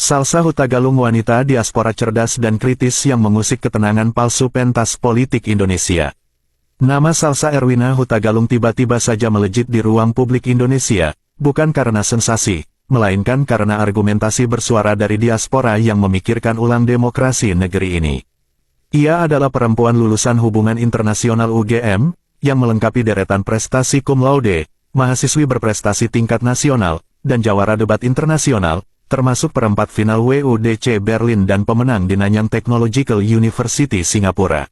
Salsa Hutagalung, wanita diaspora cerdas dan kritis yang mengusik ketenangan palsu pentas politik Indonesia. Nama Salsa Erwina Hutagalung tiba-tiba saja melejit di ruang publik Indonesia, bukan karena sensasi, melainkan karena argumentasi bersuara dari diaspora yang memikirkan ulang demokrasi negeri ini. Ia adalah perempuan lulusan Hubungan Internasional UGM, yang melengkapi deretan prestasi cum laude, mahasiswi berprestasi tingkat nasional, dan jawara debat internasional, termasuk perempat final WUDC Berlin dan pemenang di Nanyang Technological University Singapura.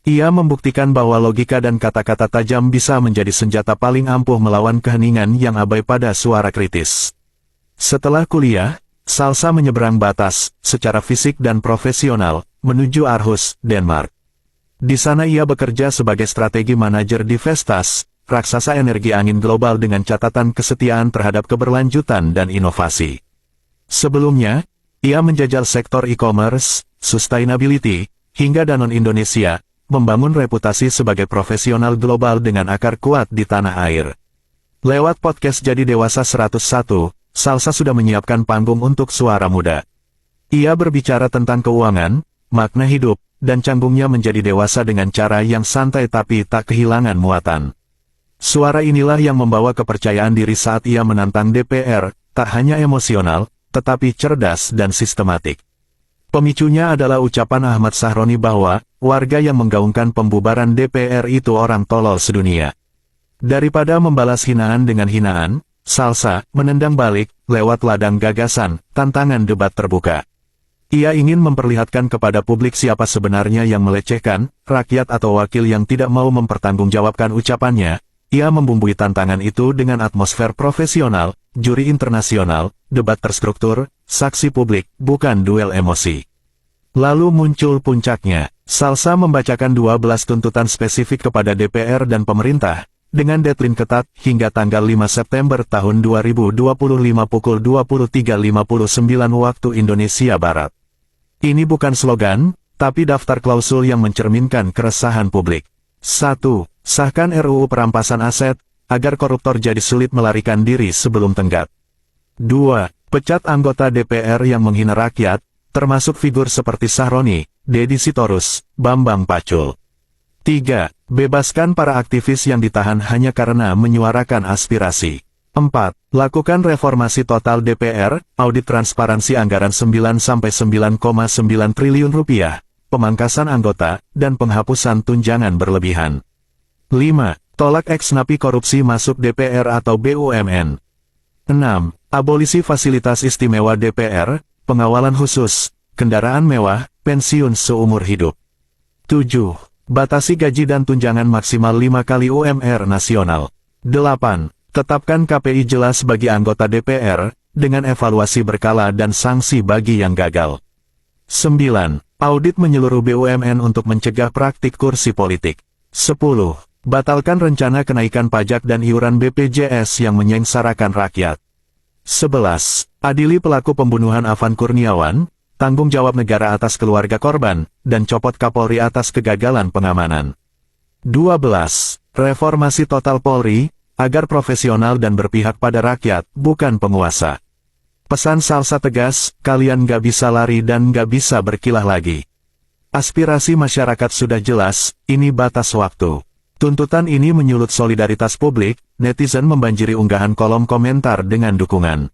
Ia membuktikan bahwa logika dan kata-kata tajam bisa menjadi senjata paling ampuh melawan keheningan yang abai pada suara kritis. Setelah kuliah, Salsa menyeberang batas, secara fisik dan profesional, menuju Aarhus, Denmark. Di sana ia bekerja sebagai strategi manajer di Vestas, raksasa energi angin global dengan catatan kesetiaan terhadap keberlanjutan dan inovasi. Sebelumnya, ia menjajal sektor e-commerce, sustainability, hingga Danone Indonesia, membangun reputasi sebagai profesional global dengan akar kuat di tanah air. Lewat podcast Jadi Dewasa 101, Salsa sudah menyiapkan panggung untuk suara muda. Ia berbicara tentang keuangan, makna hidup, dan canggungnya menjadi dewasa dengan cara yang santai tapi tak kehilangan muatan. Suara inilah yang membawa kepercayaan diri saat ia menantang DPR, tak hanya emosional, tetapi cerdas dan sistematik. Pemicunya adalah ucapan Ahmad Sahroni bahwa, warga yang menggaungkan pembubaran DPR itu orang tolol sedunia. Daripada membalas hinaan dengan hinaan, Salsa menendang balik, lewat ladang gagasan, tantangan debat terbuka. Ia ingin memperlihatkan kepada publik siapa sebenarnya yang melecehkan, rakyat atau wakil yang tidak mau mempertanggungjawabkan ucapannya. Ia membumbui tantangan itu dengan atmosfer profesional, juri internasional, debat terstruktur, saksi publik, bukan duel emosi. Lalu muncul puncaknya. Salsa membacakan 12 tuntutan spesifik kepada DPR dan pemerintah, dengan deadline ketat hingga tanggal 5 September tahun 2025 pukul 23.59 waktu Indonesia Barat. Ini bukan slogan, tapi daftar klausul yang mencerminkan keresahan publik. 1. Sahkan RUU perampasan aset, agar koruptor jadi sulit melarikan diri sebelum tenggat. 2. Pecat anggota DPR yang menghina rakyat, termasuk figur seperti Sahroni, Deddy Sitorus, Bambang Pacul. 3. Bebaskan para aktivis yang ditahan hanya karena menyuarakan aspirasi. 4. Lakukan reformasi total DPR, audit transparansi anggaran 9-9,9 triliun rupiah, pemangkasan anggota, dan penghapusan tunjangan berlebihan. 5. Tolak eks napi korupsi masuk DPR atau BUMN. 6. Abolisi fasilitas istimewa DPR, pengawalan khusus, kendaraan mewah, pensiun seumur hidup. 7. Batasi gaji dan tunjangan maksimal 5 kali UMR nasional. 8. Tetapkan KPI jelas bagi anggota DPR, dengan evaluasi berkala dan sanksi bagi yang gagal. 9. Audit menyeluruh BUMN untuk mencegah praktik kursi politik. 10. Batalkan rencana kenaikan pajak dan iuran BPJS yang menyengsarakan rakyat. 11. Adili pelaku pembunuhan Afan Kurniawan, tanggung jawab negara atas keluarga korban, dan copot Kapolri atas kegagalan pengamanan. 12. Reformasi total Polri, agar profesional dan berpihak pada rakyat, bukan penguasa. Pesan Salsa tegas, kalian gak bisa lari dan gak bisa berkilah lagi. Aspirasi masyarakat sudah jelas, ini batas waktu. Tuntutan ini menyulut solidaritas publik, netizen membanjiri unggahan kolom komentar dengan dukungan.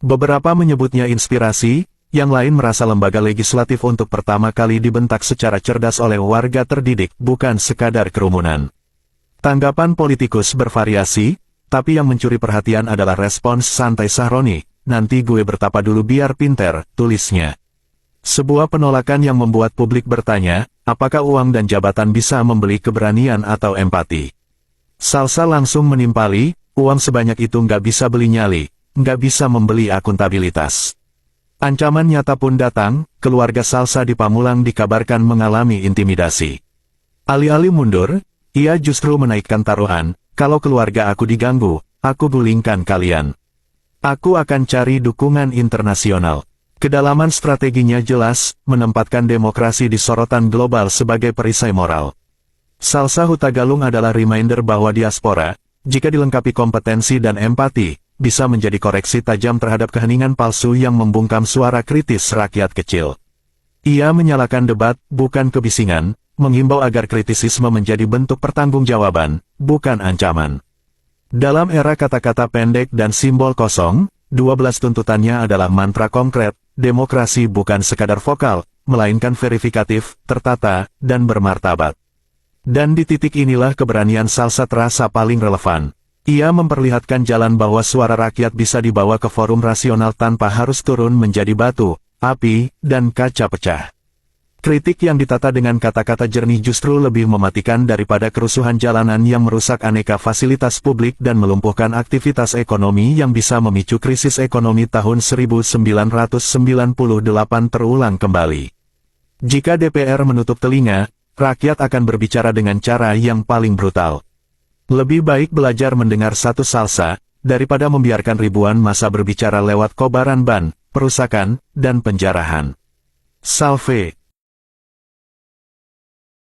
Beberapa menyebutnya inspirasi, yang lain merasa lembaga legislatif untuk pertama kali dibentak secara cerdas oleh warga terdidik, bukan sekadar kerumunan. Tanggapan politikus bervariasi, tapi yang mencuri perhatian adalah respons santai Sahroni, nanti gue bertapa dulu biar pinter, tulisnya. Sebuah penolakan yang membuat publik bertanya, apakah uang dan jabatan bisa membeli keberanian atau empati? Salsa langsung menimpali, uang sebanyak itu nggak bisa beli nyali, nggak bisa membeli akuntabilitas. Ancaman nyata pun datang, keluarga Salsa di Pamulang dikabarkan mengalami intimidasi. Alih-alih mundur, ia justru menaikkan taruhan, kalau keluarga aku diganggu, aku gulingkan kalian. Aku akan cari dukungan internasional. Kedalaman strateginya jelas, menempatkan demokrasi di sorotan global sebagai perisai moral. Salsa Hutagalung adalah reminder bahwa diaspora, jika dilengkapi kompetensi dan empati, bisa menjadi koreksi tajam terhadap keheningan palsu yang membungkam suara kritis rakyat kecil. Ia menyalakan debat, bukan kebisingan, menghimbau agar kritisisme menjadi bentuk pertanggungjawaban, bukan ancaman. Dalam era kata-kata pendek dan simbol kosong, 12 tuntutannya adalah mantra konkret, demokrasi bukan sekadar vokal, melainkan verifikatif, tertata, dan bermartabat. Dan di titik inilah keberanian Salsa terasa paling relevan. Ia memperlihatkan jalan bahwa suara rakyat bisa dibawa ke forum rasional tanpa harus turun menjadi batu, api, dan kaca pecah. Kritik yang ditata dengan kata-kata jernih justru lebih mematikan daripada kerusuhan jalanan yang merusak aneka fasilitas publik dan melumpuhkan aktivitas ekonomi yang bisa memicu krisis ekonomi tahun 1998 terulang kembali. Jika DPR menutup telinga, rakyat akan berbicara dengan cara yang paling brutal. Lebih baik belajar mendengar satu Salsa, daripada membiarkan ribuan massa berbicara lewat kobaran ban, perusakan, dan penjarahan. Salve.